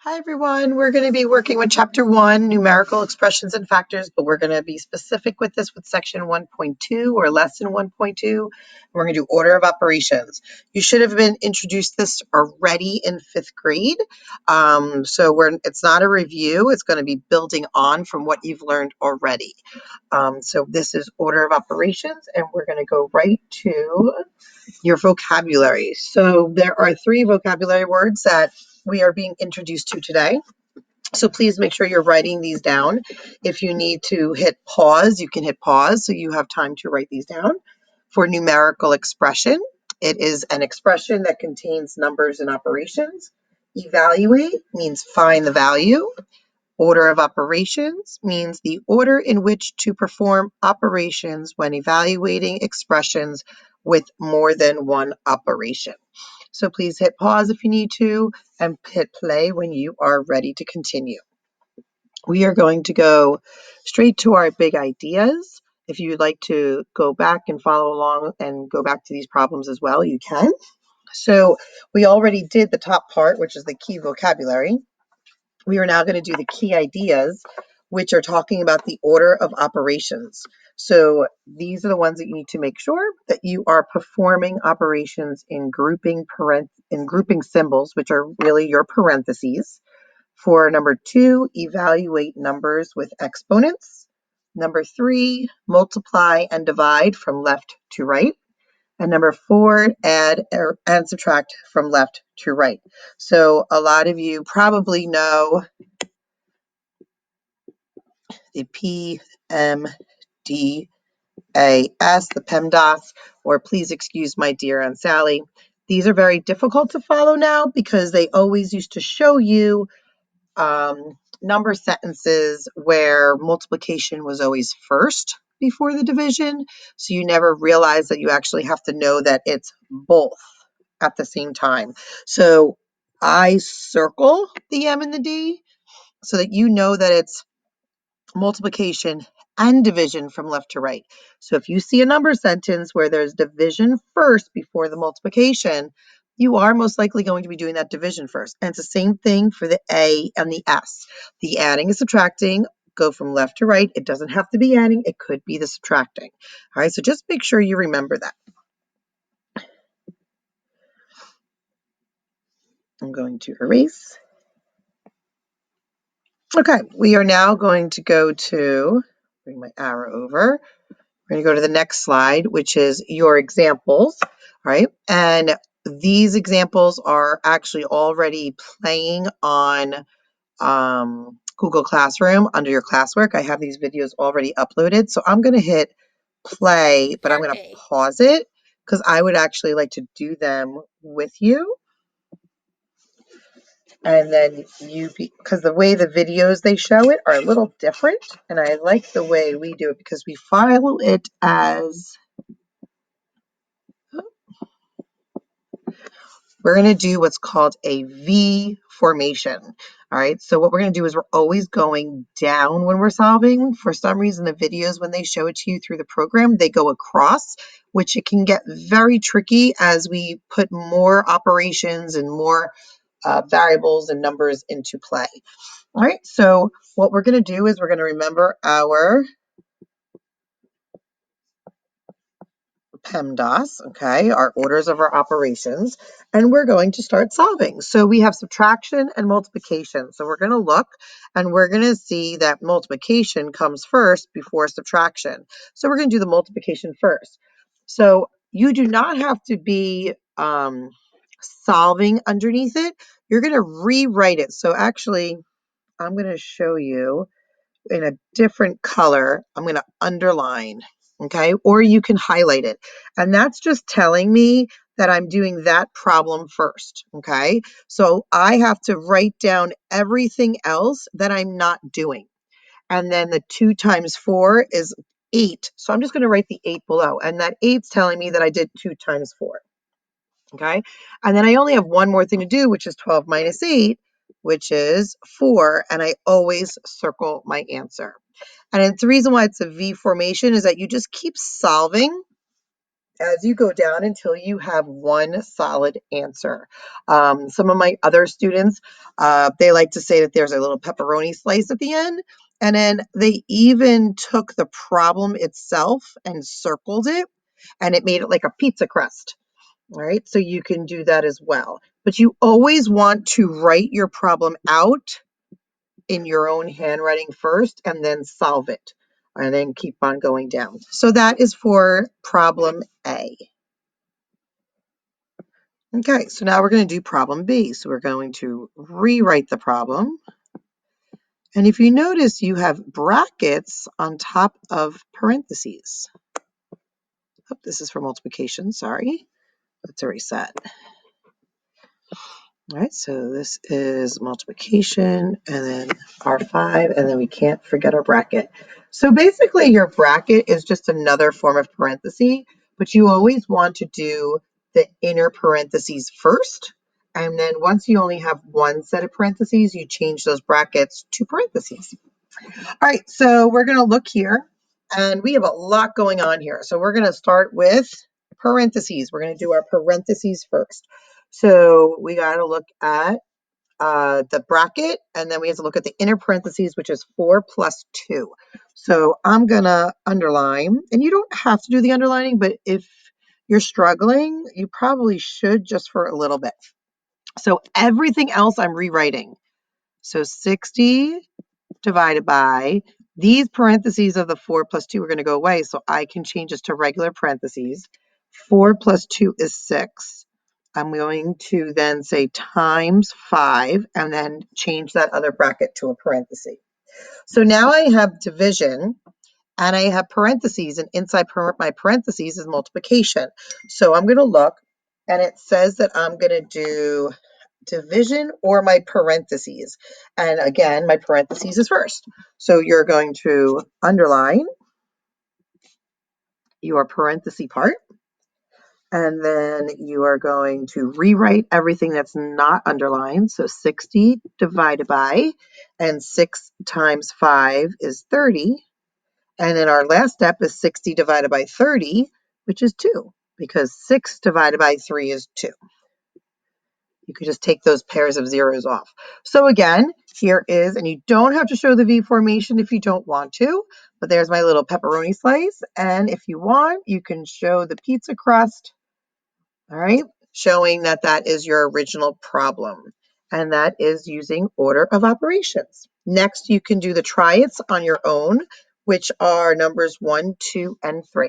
Hi everyone, we're going to be working with chapter 1, numerical expressions and factors, but we're going to be specific with this with section 1.2 or lesson 1.2. We're going to do order of operations. You should have been introduced this already in 5th grade. It's not a review, it's going to be building on from what you've learned already. So this is order of operations, and we're going to go right to your vocabulary. So there are 3 vocabulary words that we are being introduced to today. So please make sure you're writing these down. If you need to hit pause, you can hit pause so you have time to write these down. For numerical expression, it is an expression that contains numbers and operations. Evaluate means find the value. Order of operations means the order in which to perform operations when evaluating expressions with more than one operation. So please hit pause if you need to and hit play when you are ready to continue. We are going to go straight to our big ideas. If you'd like to go back and follow along and go back to these problems as well, you can. So we already did the top part, which is the key vocabulary. We are now going to do the key ideas, which are talking about the order of operations. So these are the ones that you need to make sure that you are performing operations in grouping symbols, which are really your parentheses. For number 2, evaluate numbers with exponents. Number 3, multiply and divide from left to right. And number 4, add and subtract from left to right. So a lot of you probably know the PMDAS, the PEMDAS, or please excuse my dear Aunt Sally. These are very difficult to follow now because they always used to show you number sentences where multiplication was always first before the division. So you never realize that you actually have to know that it's both at the same time. So I circle the M and the D so that you know that it's multiplication and division from left to right. So if you see a number sentence where there's division first before the multiplication, you are most likely going to be doing that division first. And it's the same thing for the A and the S. The adding and subtracting go from left to right. It doesn't have to be adding. It could be the subtracting. All right, so just make sure you remember that. I'm going to erase. Okay, we are now going to go to, bring my arrow over. We're going to go to the next slide, which is your examples, right? And these examples are actually already playing on Google Classroom under your classwork. I have these videos already uploaded. So I'm going to hit play, but I'm going to pause it because I would actually like to do them with you. And then because the way the videos they show it are a little different. And I like the way we do it because we file it as, we're going to do what's called a V formation. All right. So what we're going to do is we're always going down when we're solving. For some reason, the videos, when they show it to you through the program, they go across, which it can get very tricky as we put more operations and more variables and numbers into play. All right, so what we're going to do is we're going to remember our PEMDAS, okay, our orders of our operations, and we're going to start solving. So we have subtraction and multiplication. So we're going to look and we're going to see that multiplication comes first before subtraction. So we're going to do the multiplication first. So you do not have to be solving underneath it. You're going to rewrite it. So actually, I'm going to show you in a different color. I'm going to underline, okay? Or you can highlight it. And that's just telling me that I'm doing that problem first, okay? So I have to write down everything else that I'm not doing. And then the 2 times 4 is 8. So I'm just going to write the 8 below. And that 8's telling me that I did 2 times 4, okay? And then I only have one more thing to do, which is 12 minus 8, which is 4, and I always circle my answer. And it's the reason why it's a V formation is that you just keep solving as you go down until you have one solid answer. Some of my other students, they like to say that there's a little pepperoni slice at the end. And then they even took the problem itself and circled it, and it made it like a pizza crust. All right, so you can do that as well. But you always want to write your problem out in your own handwriting first and then solve it and then keep on going down. So that is for problem A. Okay, so now we're going to do problem B. So we're going to rewrite the problem. And if you notice, you have brackets on top of parentheses. Oh, this is for multiplication, sorry. Let's reset. All right, so this is multiplication and then R5, and then we can't forget our bracket. So basically your bracket is just another form of parenthesis, but you always want to do the inner parentheses first. And then once you only have one set of parentheses, you change those brackets to parentheses. All right, so we're going to look here, and we have a lot going on here. So we're going to start with parentheses. We're going to do our parentheses first. So we got to look at the bracket, and then we have to look at the inner parentheses, which is 4 plus 2. So I'm going to underline, and you don't have to do the underlining, but if you're struggling, you probably should just for a little bit. So everything else I'm rewriting. So 60 divided by, these parentheses of the 4 plus 2 are going to go away, so I can change this to regular parentheses. 4 plus 2 is 6. I'm going to then say times 5 and then change that other bracket to a parenthesis. So now I have division and I have parentheses, and inside my parentheses is multiplication. So I'm going to look, and it says that I'm going to do division or my parentheses. And again, my parentheses is first. So you're going to underline your parenthesis part, and then you are going to rewrite everything that's not underlined. So 60 divided by, and 6 times 5 is 30. And then our last step is 60 divided by 30, which is 2, because 6 divided by 3 is 2. You could just take those pairs of zeros off. So again, here is, and you don't have to show the V formation if you don't want to, but there's my little pepperoni slice. And if you want, you can show the pizza crust, all right, showing that that is your original problem. And that is using order of operations. Next, you can do the try-its on your own, which are numbers 1, 2, and 3.